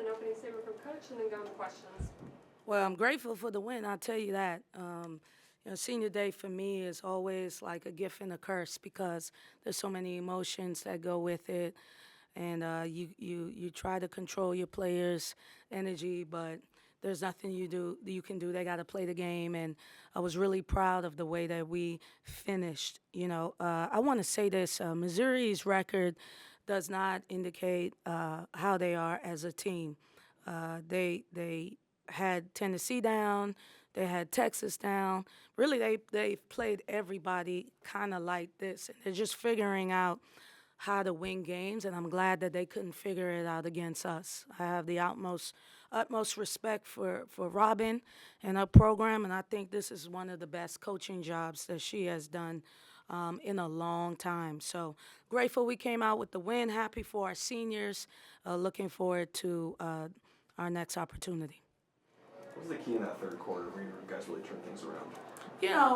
an opening statement from Coach and then go into questions. Well, I'm grateful for the win. I'll tell you that. Senior day for me is always like a gift and a curse because there's so many emotions that go with it, and you try to control your players' energy, but there's nothing you can do. They got to play the game, and I was really proud of the way that we finished. I want to say this: Missouri's record does not indicate how they are as a team. They had Tennessee down, they had Texas down. Really, they've played everybody kind of like this, and they're just figuring out how to win games. And I'm glad that they couldn't figure it out against us. I have the utmost respect for Robin and her program, and I think this is one of the best coaching jobs that she has done in a long time. So grateful we came out with the win. Happy for our seniors. Looking forward to our next opportunity. What was the key in that third quarter where you guys really turned things around?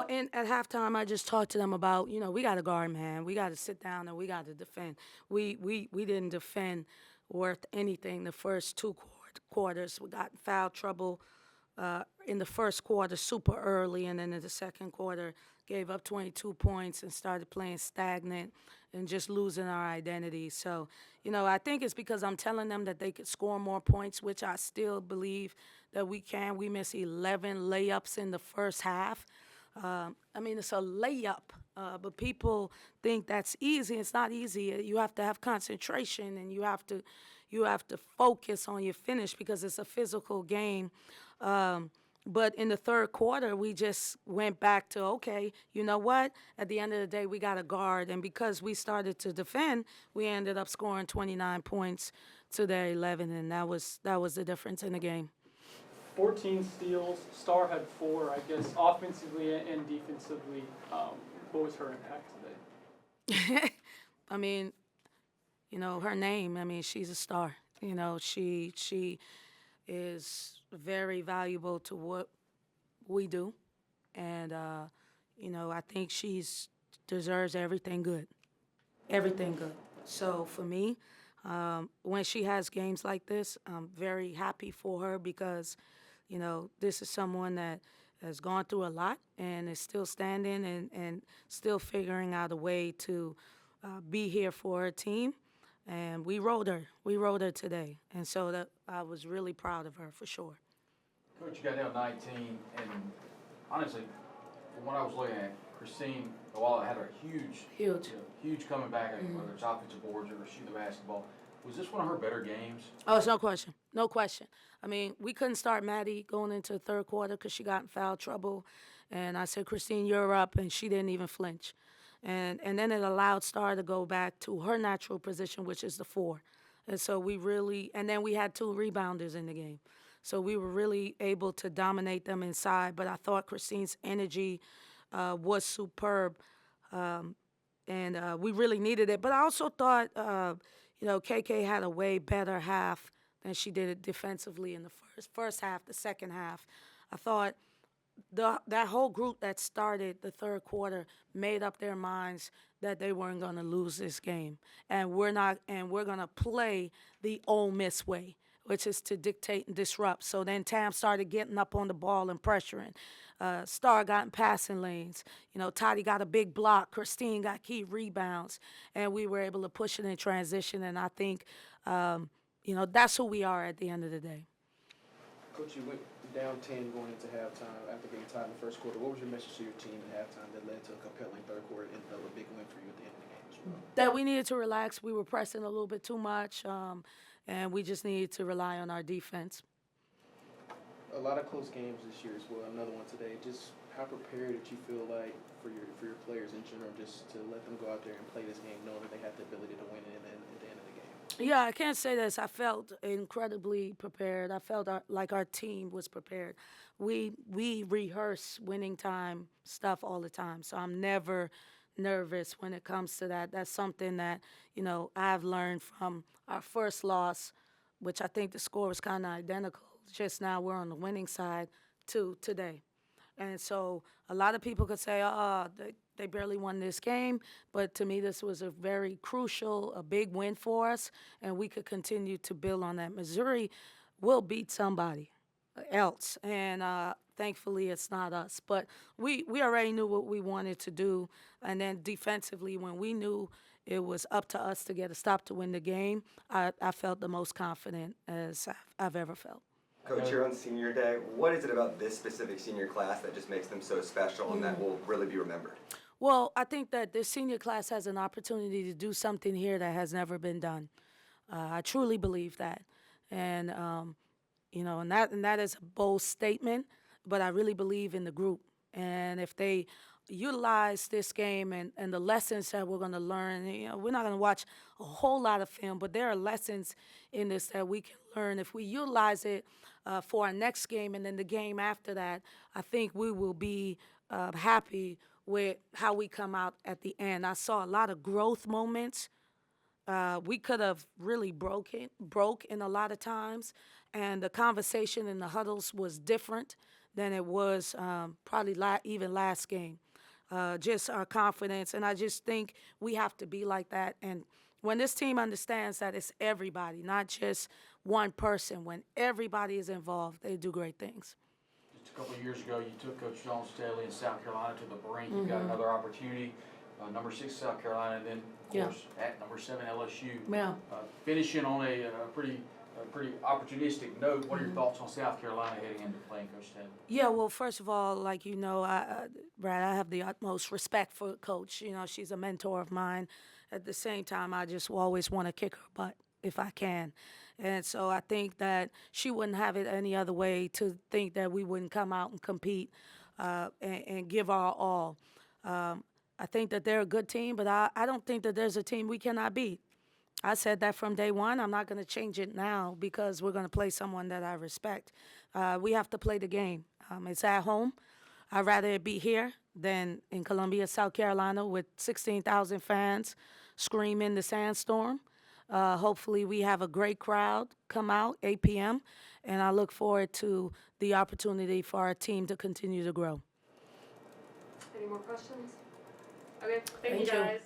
And at halftime, I just talked to them about, we got to guard, man. We got to sit down and we got to defend. We didn't defend worth anything the first two quarters. We got in foul trouble in the first quarter super early, and then in the second quarter gave up 22 points and started playing stagnant and just losing our identity. So, I think it's because I'm telling them that they could score more points, which I still believe that we can. We missed 11 layups in the first half. It's a layup, but people think that's easy. It's not easy. You have to have concentration, and you have to focus on your finish because it's a physical game. But in the third quarter, we just went back to, okay, you know what? At the end of the day, we got a guard. And because we started to defend, we ended up scoring 29 points to their 11, and that was the difference in the game. 14 steals. Star had 4, I guess, offensively and defensively. What was her impact today? Her name, she's a star. She is very valuable to what we do. And, I think she's deserves everything good. Everything good. So for me, when she has games like this, I'm very happy for her because, this is someone that has gone through a lot and is still standing and still figuring out a way to be here for her team. And we rode her. We rode her today. And so that I was really proud of her for sure. Coach, you got down 19, and honestly, from what I was looking at, Christine, while had a huge coming back, whether it's offensive boards or shooting the basketball. Was this one of her better games? Oh, it's no question. No question. We couldn't start Maddie going into the third quarter because she got in foul trouble. And I said, Christine, you're up, and she didn't even flinch. And then it allowed Star to go back to her natural position, which is the 4. And so and then we had 2 rebounders in the game. So we were really able to dominate them inside. But I thought Christine's energy was superb, and we really needed it. But I also thought, KK had a way better half than she did it defensively in the first half, the second half. I thought that whole group that started the third quarter made up their minds that they weren't going to lose this game. And we're going to play the Ole Miss way, which is to dictate and disrupt. So then Tam started getting up on the ball and pressuring. Star got in passing lanes. Toddy got a big block. Christine got key rebounds. And we were able to push it in transition. And I think, that's who we are at the end of the day. Coach, you went down 10 going into halftime after being tied in the first quarter. What was your message to your team at halftime that led to a compelling third quarter and a big win for you at the end of the game as well? That we needed to relax. We were pressing a little bit too much. And we just needed to rely on our defense. A lot of close games this year as well. Another one today. Just how prepared did you feel like for your players in general, just to let them go out there and play this game, knowing that they have the ability to win it at the end of the game? Yeah, I can't say this. I felt incredibly prepared. I felt like our team was prepared. We rehearse winning time stuff all the time, so I'm never nervous when it comes to that. That's something that, I've learned from our first loss, which I think the score was kind of identical. Just now we're on the winning side to today. And so a lot of people could say, they barely won this game, but to me, this was a very crucial, a big win for us, and we could continue to build on that. Missouri will beat somebody else, and thankfully it's not us. But we already knew what we wanted to do, and then defensively, when we knew it was up to us to get a stop to win the game, I felt the most confident as I've ever felt. Coach, you're on senior day. What is it about this specific senior class that just makes them so special and that will really be remembered? Well, I think that this senior class has an opportunity to do something here that has never been done. I truly believe that. And, and that is a bold statement, but I really believe in the group. And if they utilize this game and the lessons that we're going to learn, we're not going to watch a whole lot of film, but there are lessons in this that we can learn. If we utilize it for our next game and then the game after that, I think we will be happy with how we come out at the end. I saw a lot of growth moments. We could have really broke in a lot of times, and the conversation in the huddles was different than it was probably even last game. Just our confidence, and I just think we have to be like that. And when this team understands that it's everybody, not just one person, when everybody is involved, they do great things. Just a couple of years ago, you took Coach Jones Staley in South Carolina to the brink. You got another opportunity, number 6 South Carolina, and then of course at number 7 LSU. Yeah. Finishing on a pretty opportunistic note. What are your thoughts on South Carolina heading into playing Coach Staley? Yeah, well, first of all, like you know, Brad, I have the utmost respect for Coach. She's a mentor of mine. At the same time, I just always want to kick her butt if I can. And so I think that she wouldn't have it any other way to think that we wouldn't come out and compete and give our all. I think that they're a good team, but I don't think that there's a team we cannot beat. I said that from day one. I'm not going to change it now because we're going to play someone that I respect. We have to play the game. It's at home. I'd rather it be here than in Columbia, South Carolina, with 16,000 fans screaming the sandstorm. Hopefully we have a great crowd come out, 8 p.m., and I look forward to the opportunity for our team to continue to grow. Any more questions? Okay, thank you Thank you. guys.